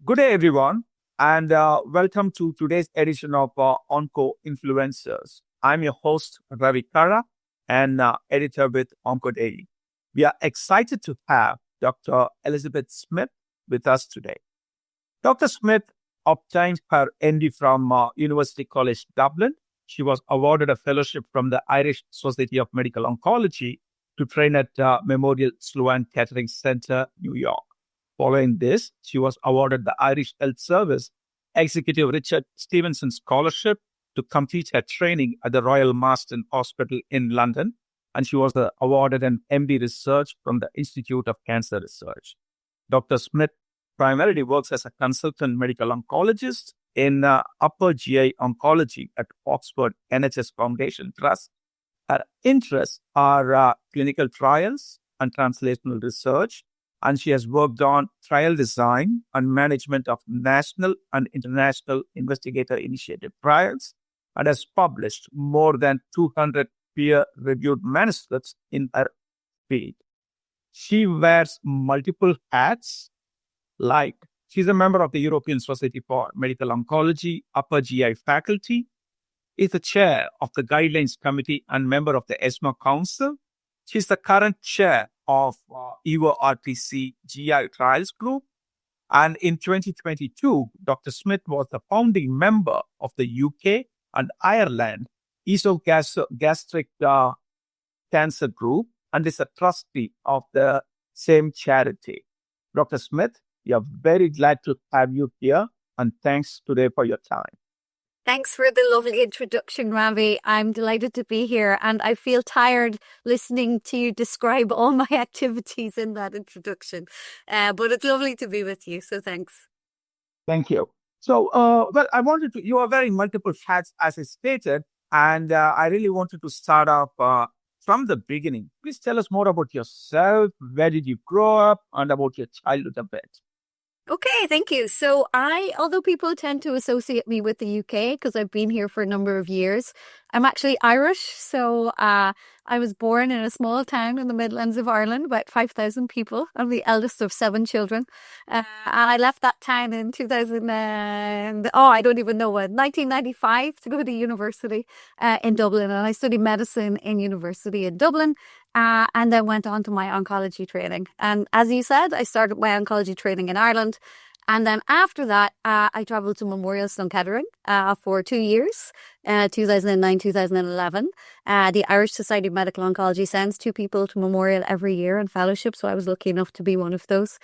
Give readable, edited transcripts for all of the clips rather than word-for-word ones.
Good day, everyone, and welcome to today's edition of OncoInfluencers. I'm your host, Ravi Karra, and editor with OncoDaily. We are excited to have Dr. Elizabeth Smyth with us today. Dr. Smyth obtained her MD from University College Dublin. She was awarded a fellowship from the Irish Society of Medical Oncology to train at Memorial Sloan Kettering Center, New York. Following this, she was awarded the Irish Health Service Executive Richard Stevenson Scholarship to complete her training at the Royal Marsden Hospital in London, and she was awarded an MD Research from the Institute of Cancer Research. Dr. Smyth primarily works as a consultant medical oncologist in upper GI oncology at Oxford NHS Foundation Trust. Her interests are clinical trials and translational research, and she has worked on trial design and management of national and international investigator-initiated trials and has published more than 200 peer-reviewed manuscripts in her field. She wears multiple hats, like she's a member of the European Society for Medical Oncology Upper GI faculty, is the chair of the Guidelines Committee and member of the ESMO Council. She's the current chair of EORTC GI Trials Group. And in 2022, Dr. Smyth was the founding member of the UK and Ireland Esophageal Cancer Group and is a trustee of the same charity. Dr. Smyth, we are very glad to have you here, and thanks today for your time. Thanks for the lovely introduction, Ravi. I'm delighted to be here, and I feel tired listening to you describe all my activities in that introduction. But it's lovely to be with you, so thanks. Thank you. So, you are wearing multiple hats, as I stated, and I really wanted to start off from the beginning. Please tell us more about yourself. Where did you grow up, and about your childhood a bit? Okay, thank you. So although people tend to associate me with the UK because I've been here for a number of years, I'm actually Irish. So I was born in a small town in the Midlands of Ireland, about 5,000 people. I'm the eldest of 7 children. And I left that town in 1995 to go to university in Dublin. And I studied medicine in university in Dublin. And then went on to my oncology training. And as you said, I started my oncology training in Ireland. And then after that, I travelled to Memorial Sloan Kettering for 2 years, 2009, 2011. The Irish Society of Medical Oncology sends 2 people to Memorial every year in fellowship. So I was lucky enough to be one of those.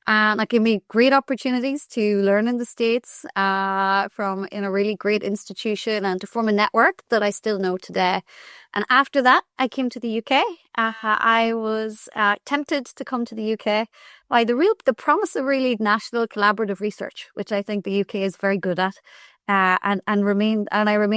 And that gave me great opportunities to learn in the States from in a really great institution and to form a network that I still know today. And after that, I came to the UK. I was tempted to come to the UK by the promise of really national collaborative research, which I think the UK is very good at. And I remain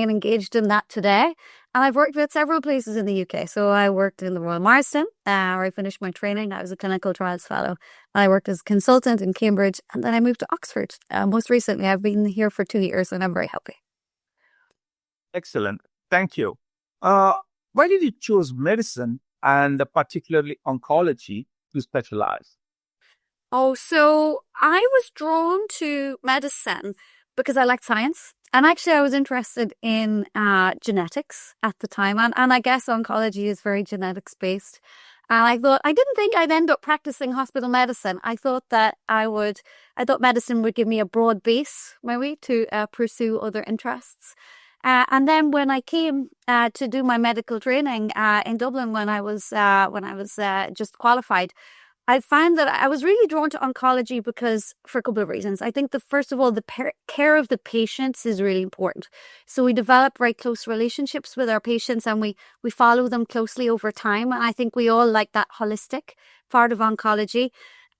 engaged in that today. And I've worked with several places in the UK. So I worked in the Royal Marsden, where I finished my training. I was a clinical trials fellow. I worked as a consultant in Cambridge, and then I moved to Oxford. Most recently, I've been here for 2 years, and I'm very happy. Excellent. Thank you. Why did you choose medicine and particularly oncology to specialize? So I was drawn to medicine because I liked science. And actually, I was interested in genetics at the time. And I guess oncology is very genetics based. And I didn't think I'd end up practicing hospital medicine. I thought medicine would give me a broad base, maybe, to pursue other interests. And then when I came to do my medical training in Dublin when I was just qualified, I found that I was really drawn to oncology because for a couple of reasons. I think first of all, the care of the patients is really important. So we develop very close relationships with our patients and we follow them closely over time. And I think we all like that holistic part of oncology.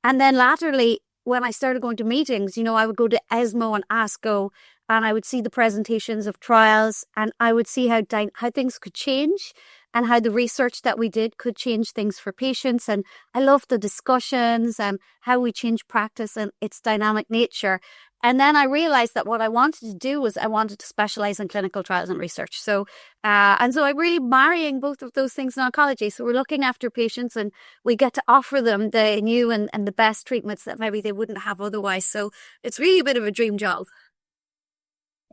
And then latterly, when I started going to meetings, I would go to ESMO and ASCO and I would see the presentations of trials and I would see how things could change and how the research that we did could change things for patients. And I loved the discussions and how we change practice and its dynamic nature. And then I realized that what I wanted to do was I wanted to specialize in clinical trials and research. So I'm really marrying both of those things in oncology. So we're looking after patients and we get to offer them the new and the best treatments that maybe they wouldn't have otherwise. So it's really a bit of a dream job.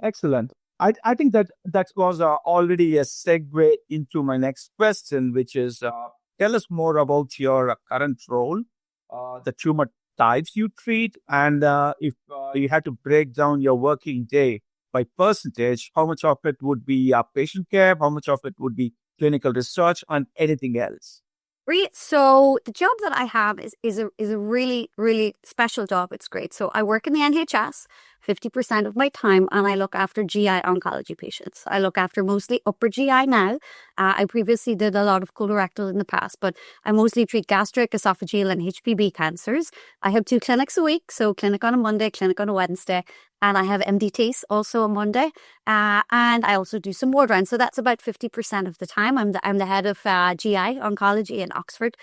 Excellent. I think that was already a segue into my next question, which is tell us more about your current role, the tumor types you treat, and if you had to break down your working day by percentage, how much of it would be patient care, how much of it would be clinical research, and anything else. Great. So the job that I have is a really, really special job. It's great. So I work in the NHS 50% of my time, and I look after GI oncology patients. I look after mostly upper GI now. I previously did a lot of colorectal in the past, but I mostly treat gastric, esophageal, and HPV cancers. I have 2 clinics a week. So clinic on a Monday, clinic on a Wednesday. And I have MDTs also on Monday. And I also do some ward rounds. So that's about 50% of the time. I'm the head of GI oncology in Oxford.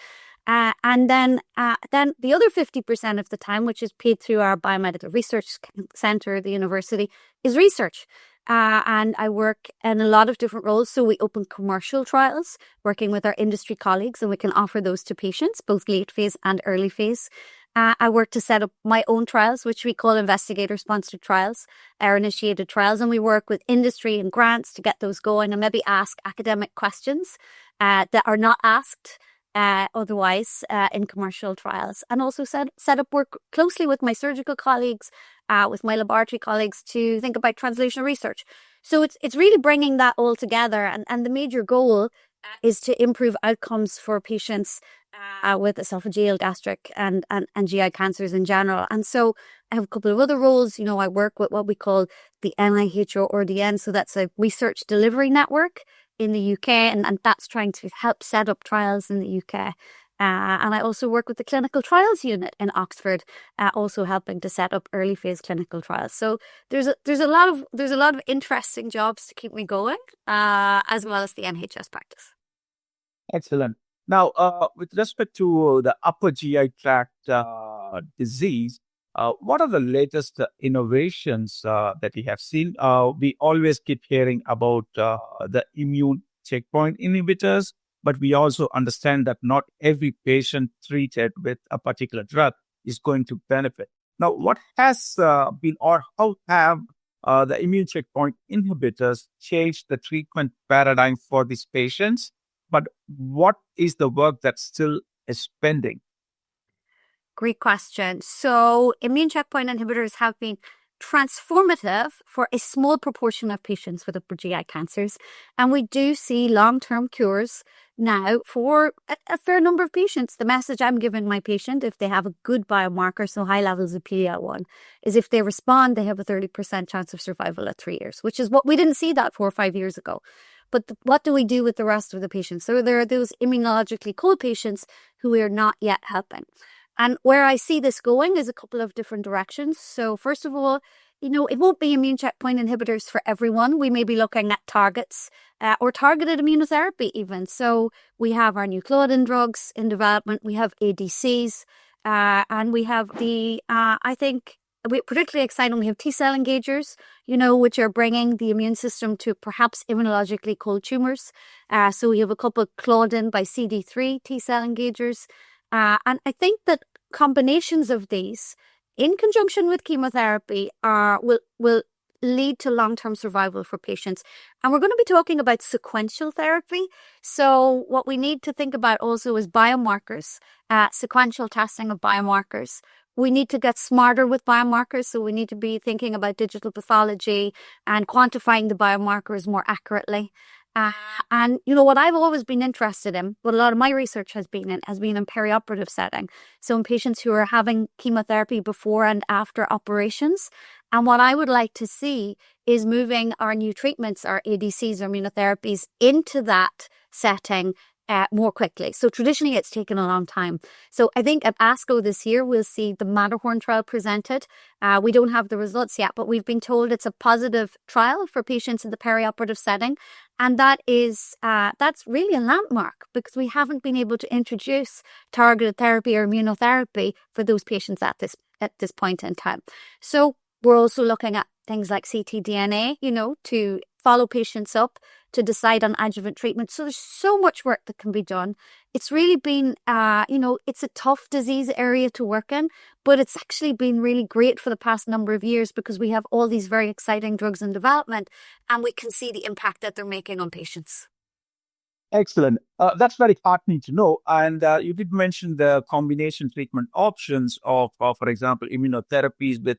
And then the other 50% of the time, which is paid through our biomedical research centre at the university, is research. And I work in a lot of different roles. So we open commercial trials, working with our industry colleagues, and we can offer those to patients, both late phase and early phase. I work to set up my own trials, which we call investigator-sponsored trials, initiated trials, and we work with industry and grants to get those going and maybe ask academic questions that are not asked otherwise in commercial trials, and also set up work closely with my surgical colleagues, with my laboratory colleagues to think about translational research. So it's really bringing that all together, and the major goal is to improve outcomes for patients with esophageal, gastric, and GI cancers in general. And so I have a couple of other roles. You know, I work with what we call the NIH-EORTC, so that's a research delivery network in the UK, and that's trying to help set up trials in the UK. And I also work with the clinical trials unit in Oxford, also helping to set up early phase clinical trials. So there's a lot of interesting jobs to keep me going, as well as the NHS practice. Excellent. Now, with respect to the upper GI tract disease, what are the latest innovations that you have seen? We always keep hearing about the immune checkpoint inhibitors, but we also understand that not every patient treated with a particular drug is going to benefit. Now, what has been, or how have the immune checkpoint inhibitors changed the treatment paradigm for these patients? But what is the work that still is pending? Great question. So immune checkpoint inhibitors have been transformative for a small proportion of patients with upper GI cancers. And we do see long-term cures now for a fair number of patients. The message I'm giving my patient, if they have a good biomarker, so high levels of PD-L1, is if they respond, they have a 30% chance of survival at 3 years, which is what we didn't see that 4 or 5 years ago. But what do we do with the rest of the patients? So there are those immunologically cold patients who we are not yet helping. And where I see this going is a couple of different directions. So first of all, you know, it won't be immune checkpoint inhibitors for everyone. We may be looking at targets or targeted immunotherapy even. So we have our new Claudin drugs in development. We have ADCs and we have particularly exciting, we have T-cell engagers, you know, which are bringing the immune system to perhaps immunologically cold tumors. So we have a couple of Claudin by CD3 T-cell engagers. And I think that combinations of these in conjunction with chemotherapy will lead to long-term survival for patients. And we're going to be talking about sequential therapy. So what we need to think about also is biomarkers, sequential testing of biomarkers. We need to get smarter with biomarkers. So we need to be thinking about digital pathology and quantifying the biomarkers more accurately. And, you know, what I've always been interested in, what a lot of my research has been in perioperative setting. So in patients who are having chemotherapy before and after operations. And what I would like to see is moving our new treatments, our ADCs, or immunotherapies, into that setting more quickly. So traditionally, it's taken a long time. So I think at ASCO this year, we'll see the Matterhorn trial presented. We don't have the results yet, but we've been told it's a positive trial for patients in the perioperative setting. And that's really a landmark because we haven't been able to introduce targeted therapy or immunotherapy for those patients at this point in time. So We're also looking at things like ctDNA, to follow patients up, to decide on adjuvant treatment. So there's so much work that can be done. It's really been, it's a tough disease area to work in, but it's actually been really great for the past number of years because we have all these very exciting drugs in development and we can see the impact that they're making on patients. Excellent. That's very heartening to know. And you did mention the combination treatment options of for example, immunotherapies with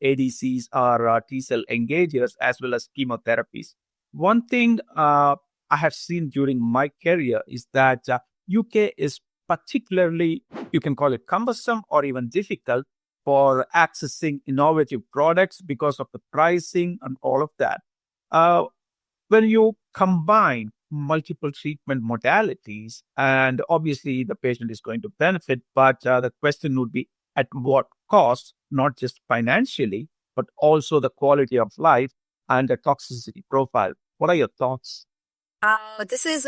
ADCs or T-cell engagers, as well as chemotherapies. One thing I have seen during my career is that UK is particularly, you can call it cumbersome or even difficult for accessing innovative products because of the pricing and all of that. When you combine multiple treatment modalities, and obviously the patient is going to benefit, but the question would be at what cost, not just financially, but also the quality of life and the toxicity profile. What are your thoughts? This is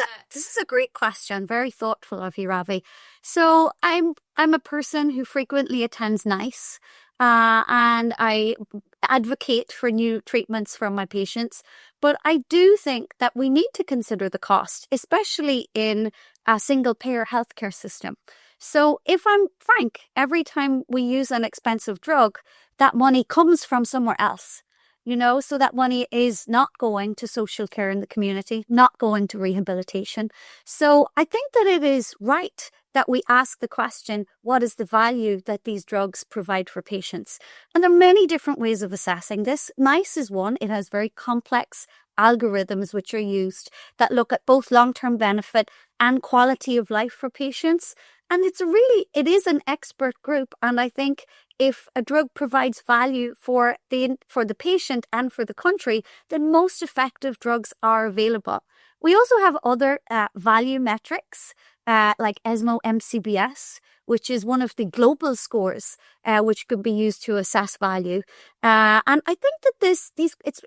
a great question. Very thoughtful of you, Ravi. So I'm a person who frequently attends NICE, and I advocate for new treatments for my patients. But I do think that we need to consider the cost, especially in a single-payer healthcare system. So if I'm frank, every time we use an expensive drug, that money comes from somewhere else. So that money is not going to social care in the community, not going to rehabilitation. So I think that it is right that we ask the question, what is the value that these drugs provide for patients? And there are many different ways of assessing this. NICE is one. It has very complex algorithms which are used that look at both long-term benefit and quality of life for patients. And it is an expert group. And I think if a drug provides value for the patient and for the country, then most effective drugs are available. We also have other value metrics like ESMO MCBS, which is one of the global scores which could be used to assess value. And I think that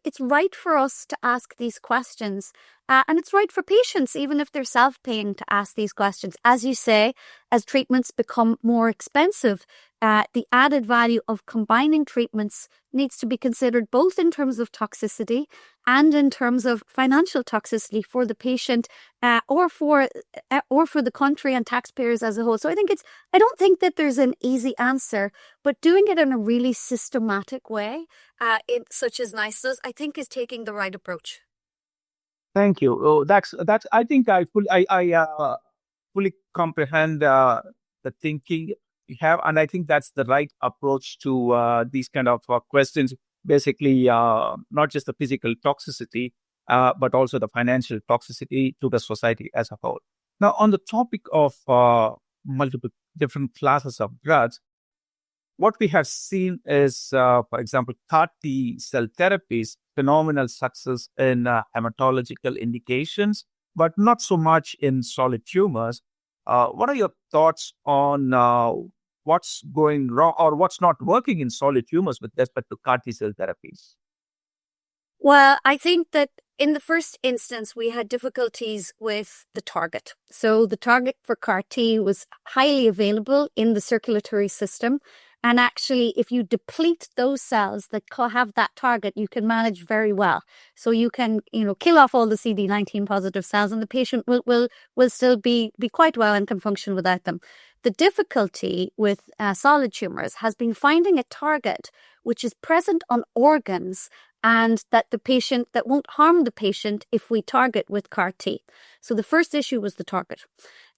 it's right for us to ask these questions. And it's right for patients, even if they're self-paying, to ask these questions. As you say, as treatments become more expensive, the added value of combining treatments needs to be considered both in terms of toxicity and in terms of financial toxicity for the patient or for the country and taxpayers as a whole. So I don't think that there's an easy answer, but doing it in a really systematic way, such as NICE does, I think is taking the right approach. Thank you. Oh, that's. I think I fully comprehend the thinking you have, and I think that's the right approach to these kind of questions. Basically, not just the physical toxicity, but also the financial toxicity to the society as a whole. Now, on the topic of multiple different classes of drugs, what we have seen is, for example, CAR-T cell therapies, phenomenal success in hematological indications, but not so much in solid tumors. What are your thoughts on what's going wrong or what's not working in solid tumors with respect to CAR-T cell therapies? Well, I think that in the first instance, we had difficulties with the target. So the target for CAR-T was highly available in the circulatory system. And actually, if you deplete those cells that have that target, you can manage very well. So you can, kill off all the CD19 positive cells and the patient will still be quite well and can function without them. The difficulty with solid tumors has been finding a target which is present on organs and that won't harm the patient if we target with CAR-T. So the first issue was the target.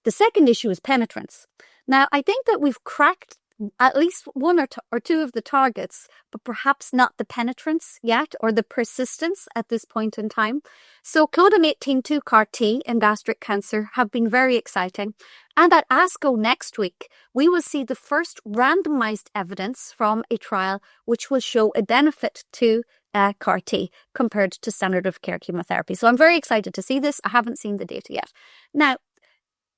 The second issue is penetrance. Now, I think that we've cracked at least one or two of the targets, but perhaps not the penetrance yet or the persistence at this point in time. So Claudin 18.2 CAR-T in gastric cancer have been very exciting. And at ASCO next week, we will see the first randomized evidence from a trial which will show a benefit to CAR-T compared to standard of care chemotherapy. So I'm very excited to see this. I haven't seen the data yet. Now,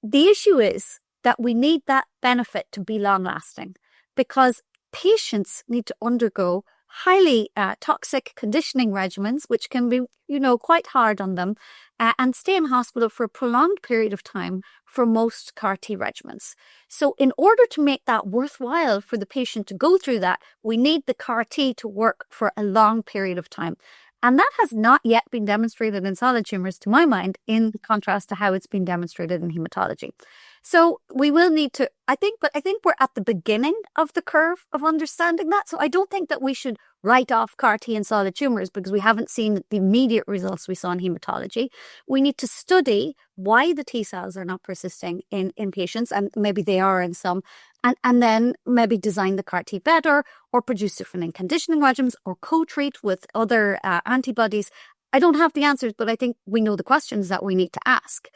the issue is that we need that benefit to be long-lasting because patients need to undergo highly toxic conditioning regimens, which can be, quite hard on them, and stay in hospital for a prolonged period of time for most CAR T regimens. So in order to make that worthwhile for the patient to go through that, we need the CAR T to work for a long period of time. And that has not yet been demonstrated in solid tumors, to my mind, in contrast to how it's been demonstrated in hematology. So we will need to, I think we're at the beginning of the curve of understanding that. So I don't think that we should write off CAR T in solid tumors because we haven't seen the immediate results we saw in hematology. We need to study why the T cells are not persisting in patients, and maybe they are in some, and then maybe design the CAR T better, or produce different conditioning regimens, or co-treat with other antibodies. I don't have the answers, but I think we know the questions that we need to ask.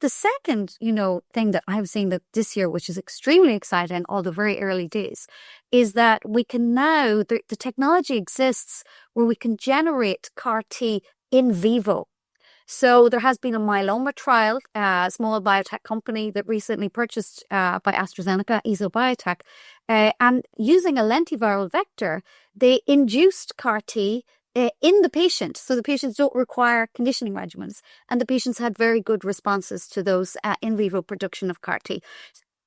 The second, thing that I've seen this year, which is extremely exciting, although very early days, is that we can now, the technology exists where we can generate CAR T in vivo. So there has been a myeloma trial, a small biotech company that recently purchased by AstraZeneca, Oesophageal, and using a lentiviral vector, they induced CAR T in the patient, so the patients don't require conditioning regimens, and the patients had very good responses to those in vivo production of CAR T.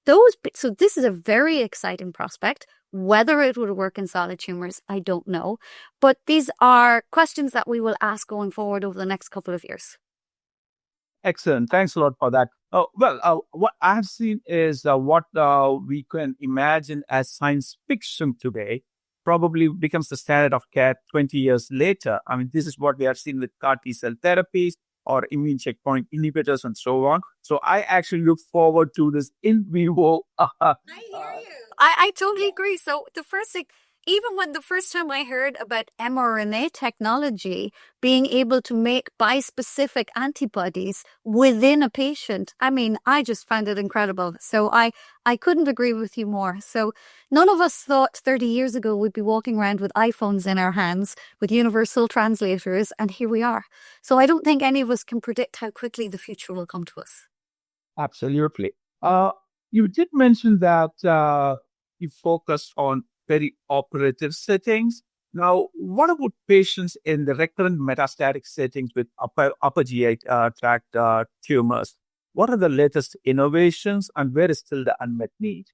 So this is a very exciting prospect. Whether it would work in solid tumors, I don't know, but these are questions that we will ask going forward over the next couple of years. Excellent. Thanks a lot for that. What I've seen is what we can imagine as science fiction today probably becomes the standard of care 20 years later. I mean, this is what we have seen with CAR T-cell therapies or immune checkpoint inhibitors and so on. So I actually look forward to this in vivo. I hear you. I totally agree. So the first thing, even when the first time I heard about mRNA technology being able to make bispecific antibodies within a patient, I mean, I just found it incredible. So I couldn't agree with you more. So none of us thought 30 years ago we'd be walking around with iPhones in our hands with universal translators, and here we are. So I don't think any of us can predict how quickly the future will come to us. Absolutely. You did mention that you focused on perioperative settings. Now, what about patients in the recurrent metastatic settings with upper GI tract tumors? What are the latest innovations, and where is still the unmet need?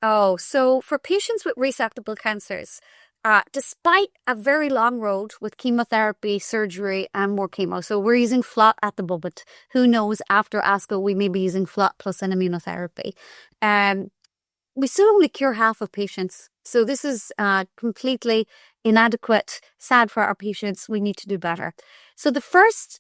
Oh, so for patients with resectable cancers, despite a very long road with chemotherapy, surgery, and more chemo, so we're using FLOT at the moment. Who knows, after ASCO, we may be using FLOT plus an immunotherapy. We still only cure half of patients. So this is completely inadequate, sad for our patients. We need to do better. So the first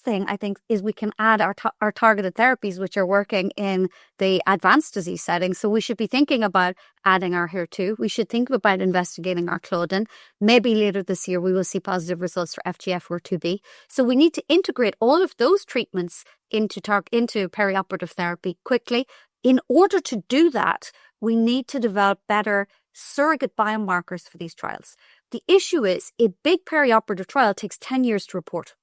thing I think is we can add our targeted therapies, which are working in the advanced disease setting. So we should be thinking about adding our HER2. We should think about investigating our Claudin. Maybe later this year we will see positive results for FGFR2b. So we need to integrate all of those treatments into perioperative therapy quickly. In order to do that, we need to develop better surrogate biomarkers for these trials. The issue is a big perioperative trial takes 10 years to report.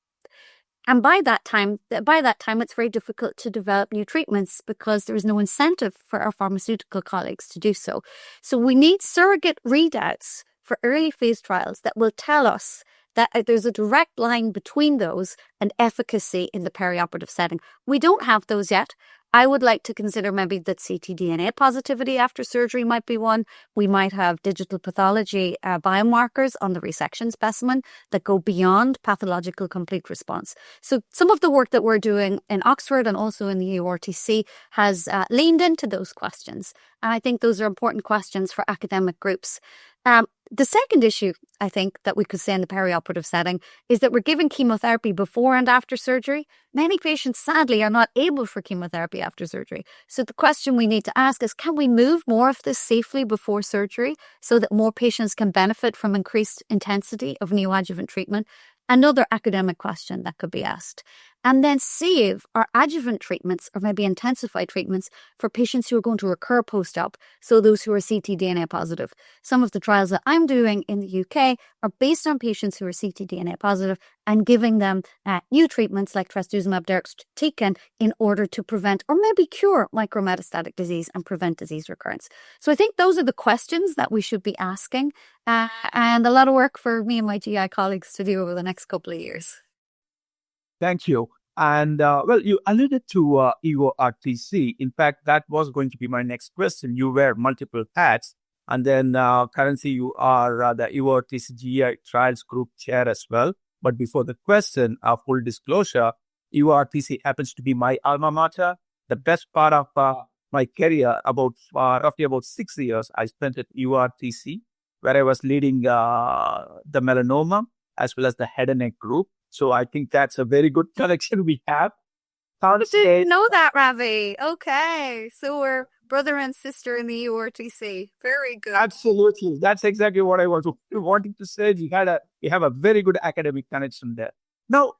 And by that time, it's very difficult to develop new treatments because there is no incentive for our pharmaceutical colleagues to do so. So we need surrogate readouts for early phase trials that will tell us that there's a direct line between those and efficacy in the perioperative setting. We don't have those yet. I would like to consider maybe that ctDNA positivity after surgery might be one. We might have digital pathology biomarkers on the resection specimen that go beyond pathological complete response. So some of the work that we're doing in Oxford and also in the EORTC has leaned into those questions. And I think those are important questions for academic groups. The second issue, I think, that we could say in the perioperative setting is that we're giving chemotherapy before and after surgery. Many patients, sadly, are not able for chemotherapy after surgery. So the question we need to ask is, can we move more of this safely before surgery so that more patients can benefit from increased intensity of neoadjuvant treatment? Another academic question that could be asked. and then save our adjuvant treatments or maybe intensified treatments for patients who are going to recur post-op, so those who are ctDNA positive. Some of the trials that I'm doing in the UK are based on patients who are ctDNA positive and giving them new treatments like trastuzumab deruxtecan in order to prevent or maybe cure micrometastatic disease and prevent disease recurrence. So I think those are the questions that we should be asking, and a lot of work for me and my GI colleagues to do over the next couple of years. Thank you. And well, you alluded to EORTC. In fact, that was going to be my next question. You wear multiple hats, and then currently you are the EORTC GI Trials Group Chair as well. But before the question, full disclosure, EORTC happens to be my alma mater. The best part of my career, roughly about 6 years, I spent at EORTC, where I was leading the melanoma as well as the head and neck group. So I think that's a very good connection we have. I didn't know that, Ravi. Okay. So we're brother and sister in the EORTC. Very good. Absolutely. That's exactly what I was wanting to say. You have a very good academic connection there. Now,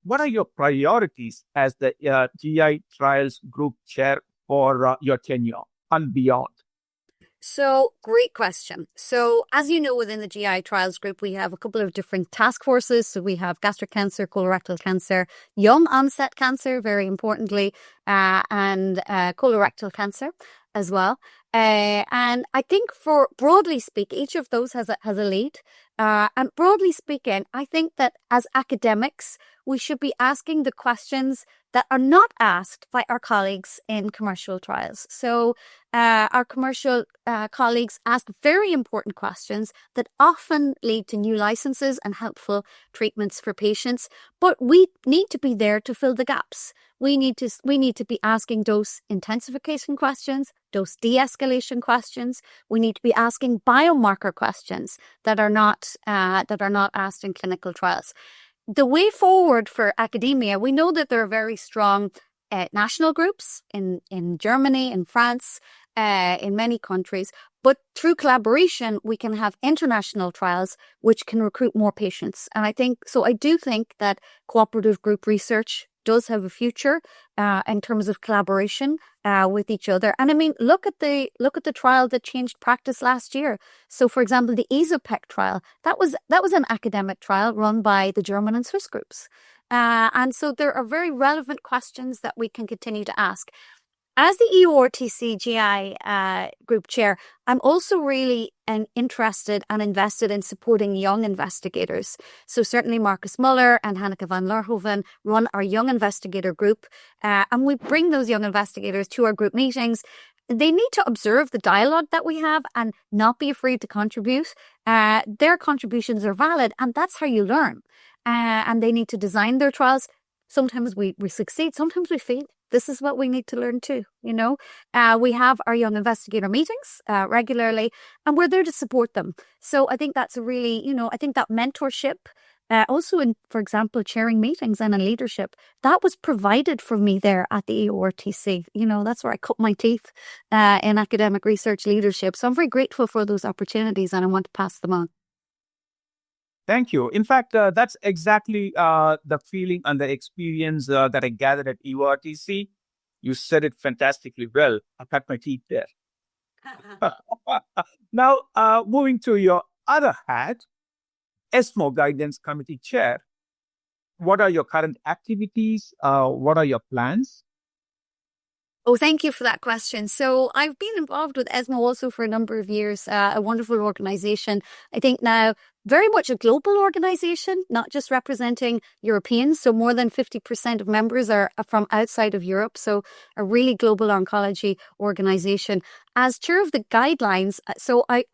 what are your priorities as the GI Trials Group Chair for your tenure and beyond? So, great question. So, as you know, within the GI Trials Group, we have a couple of different task forces. So, we have gastric cancer, colorectal cancer, young onset cancer, very importantly, and colorectal cancer as well. And I think broadly speaking, each of those has a lead. And broadly speaking, I think that as academics, we should be asking the questions that are not asked by our colleagues in commercial trials. So our commercial colleagues ask very important questions that often lead to new licenses and helpful treatments for patients. But we need to be there to fill the gaps. We need to be asking dose intensification questions, dose de-escalation questions. We need to be asking biomarker questions that are not asked in clinical trials. The way forward for academia, we know that there are very strong national groups in Germany, in France, in many countries. But through collaboration, we can have international trials which can recruit more patients. And I do think that cooperative group research does have a future in terms of collaboration with each other. And I mean, look at the trial that changed practice last year. So, for example, the Oesophageal trial, that was an academic trial run by the German and Swiss groups. And so there are very relevant questions that we can continue to ask. As the EORTC GI group chair, I'm also really interested and invested in supporting young investigators. So certainly Marcus Muller and Hanneke van Laarhoven run our young investigator group, and we bring those young investigators to our group meetings. They need to observe the dialogue that we have and not be afraid to contribute. Their contributions are valid, and that's how you learn. And they need to design their trials. Sometimes we succeed, sometimes we fail. This is what we need to learn too, We have our young investigator meetings regularly, and we're there to support them. So I think that's a really, I think that mentorship, also in, for example, chairing meetings and in leadership, that was provided for me there at the EORTC. That's where I cut my teeth in academic research leadership. So I'm very grateful for those opportunities, and I want to pass them on. Thank you. In fact, that's exactly the feeling and the experience that I gathered at EORTC. You said it fantastically well. I cut my teeth there. Now, moving to your other hat, ESMO Guidance Committee Chair. What are your current activities? What are your plans? Oh, thank you for that question. So I've been involved with ESMO also for a number of years, a wonderful organization. I think now very much a global organization, not just representing Europeans. So more than 50% of members are from outside of Europe. So a really global oncology organization. As chair of the guidelines, so I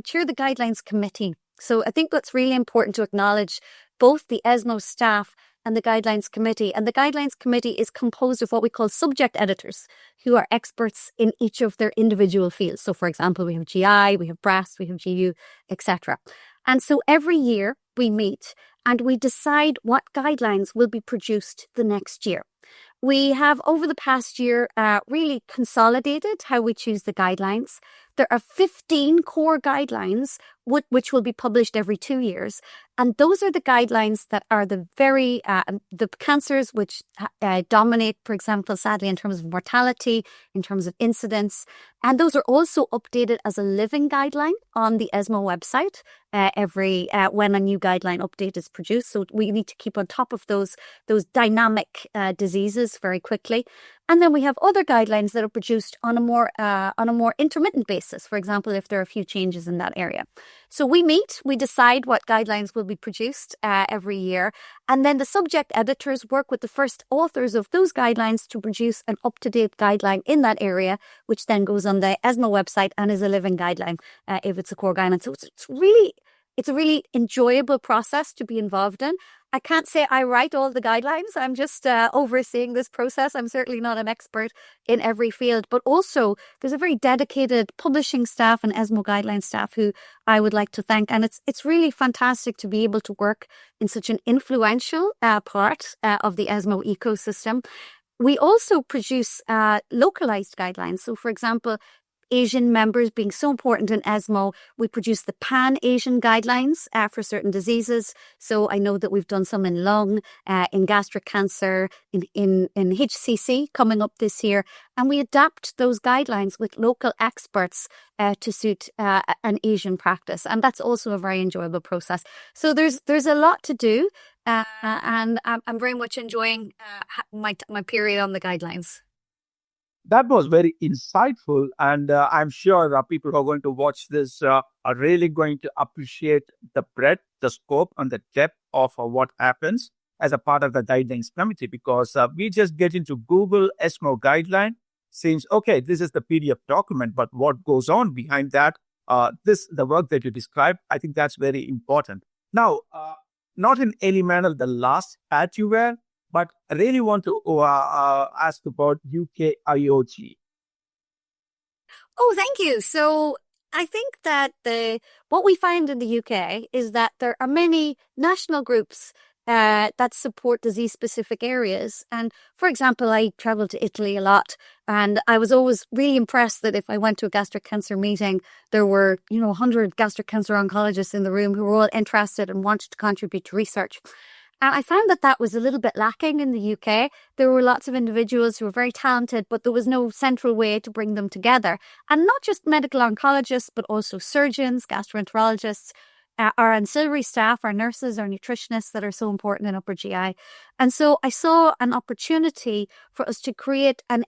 chair the guidelines committee. So I think that's really important to acknowledge both the ESMO staff and the Guidelines Committee. And the Guidelines Committee is composed of what we call subject editors, who are experts in each of their individual fields. So, for example, we have GI, we have breast, we have GU, etc. And so every year we meet and we decide what guidelines will be produced the next year. We have, over the past year, really consolidated how we choose the guidelines. there are 15 core guidelines which will be published every 2 years. And those are the guidelines that are the cancers which dominate, for example, sadly, in terms of mortality, in terms of incidence. And those are also updated as a living guideline on the ESMO website when a new guideline update is produced. So we need to keep on top of those dynamic diseases very quickly. And then we have other guidelines that are produced on a more intermittent basis. For example, if there are a few changes in that area. So we decide what guidelines will be produced every year. And then the subject editors work with the first authors of those guidelines to produce an up-to-date guideline in that area, which then goes on the ESMO website and is a living guideline if it's a core guideline. So it's a really enjoyable process to be involved in. I can't say I write all the guidelines. I'm just overseeing this process. I'm certainly not an expert in every field, but also there's a very dedicated publishing staff and ESMO guideline staff who I would like to thank. And it's really fantastic to be able to work in such an influential part of the ESMO ecosystem. We also produce localized guidelines. So, for example, Asian members being so important in ESMO, we produce the Pan-Asian guidelines for certain diseases. So I know that we've done some in lung, in gastric cancer, in HCC coming up this year. And we adapt those guidelines with local experts to suit an Asian practice. And that's also a very enjoyable process. So there's a lot to do. And I'm very much enjoying my period on the guidelines. That was very insightful, and I'm sure people who are going to watch this are really going to appreciate the breadth, the scope, and the depth of what happens as a part of the guidelines committee, because we just get into Google ESMO guideline, seems, okay, this is the PDF document, but what goes on behind that, the work that you described, I think that's very important. Now, not in any manner the last hat you wear, but I really want to ask about UK IOG. Oh, thank you. So I think that what we find in the UK is that there are many national groups that support disease-specific areas. And for example, I travel to Italy a lot, and I was always really impressed that if I went to a gastric cancer meeting, there were 100 gastric cancer oncologists in the room who were all interested and wanted to contribute to research. And I found that was a little bit lacking in the UK. There were lots of individuals who were very talented, but there was no central way to bring them together. And not just medical oncologists, but also surgeons, gastroenterologists, our ancillary staff, our nurses, our nutritionists that are so important in upper GI. And so I saw an opportunity for us to create an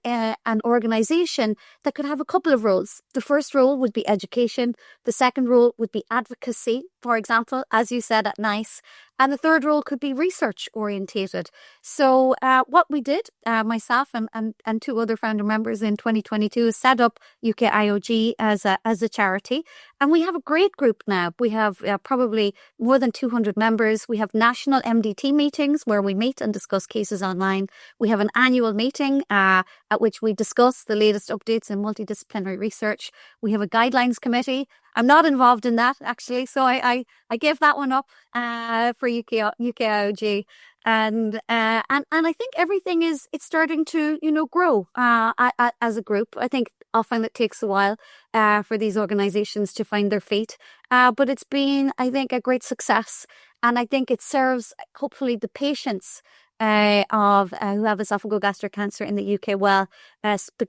organization that could have a couple of roles. The first role would be education. The second role would be advocacy, for example, as you said at NICE. And the third role could be research orientated. So what we did, myself and two other founder members in 2022, is set up UK IOG as a charity. And we have a great group now. We have probably more than 200 members. We have national MDT meetings where we meet and discuss cases online. We have an annual meeting at which we discuss the latest updates in multidisciplinary research. We have a guidelines committee. I'm not involved in that, actually, so I gave that one up for UK IOG. And I think everything it's starting to, grow as a group. I think often it takes a while for these organizations to find their feet. But it's been, I think, a great success. And I think it serves, hopefully, the patients who have esophageal gastric cancer in the UK well,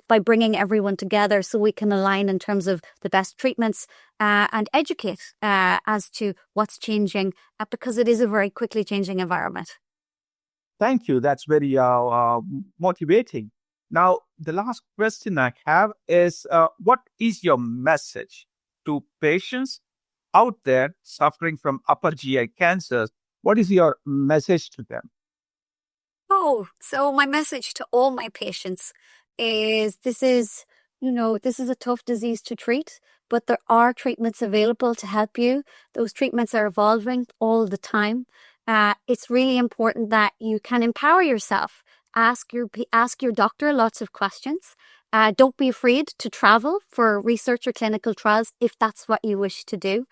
by bringing everyone together so we can align in terms of the best treatments and educate as to what's changing, because it is a very quickly changing environment. Thank you. That's very motivating. Now, the last question I have is, what is your message to patients out there suffering from upper GI cancers? What is your message to them? Oh, so my message to all my patients is this is a tough disease to treat, but there are treatments available to help you. Those treatments are evolving all the time. It's really important that you can empower yourself. Ask your doctor lots of questions. Don't be afraid to travel for research or clinical trials if that's what you wish to do.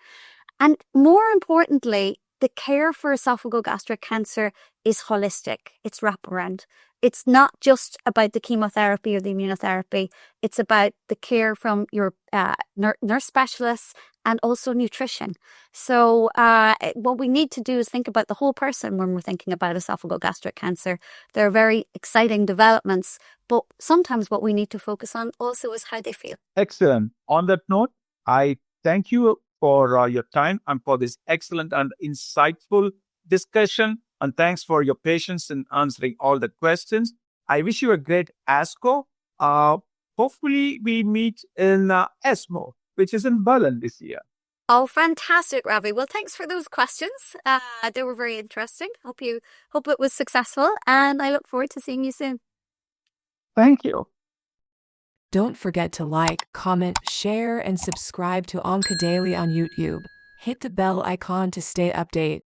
And more importantly, the care for esophageal gastric cancer is holistic. It's wraparound. It's not just about the chemotherapy or the immunotherapy. It's about the care from your nurse specialists and also nutrition. So what we need to do is think about the whole person when we're thinking about esophageal gastric cancer. There are very exciting developments, but sometimes what we need to focus on also is how they feel. Excellent. On that note, I thank you for your time and for this excellent and insightful discussion. And thanks for your patience in answering all the questions. I wish you a great ASCO. Hopefully, we meet in ESMO, which is in Berlin this year. Oh, fantastic, Ravi. Well, thanks for those questions. They were very interesting. Hope it was successful, and I look forward to seeing you soon. Thank you. Don't forget to like, comment, share, and subscribe to OncoDaily on YouTube. Hit the bell icon to stay updated.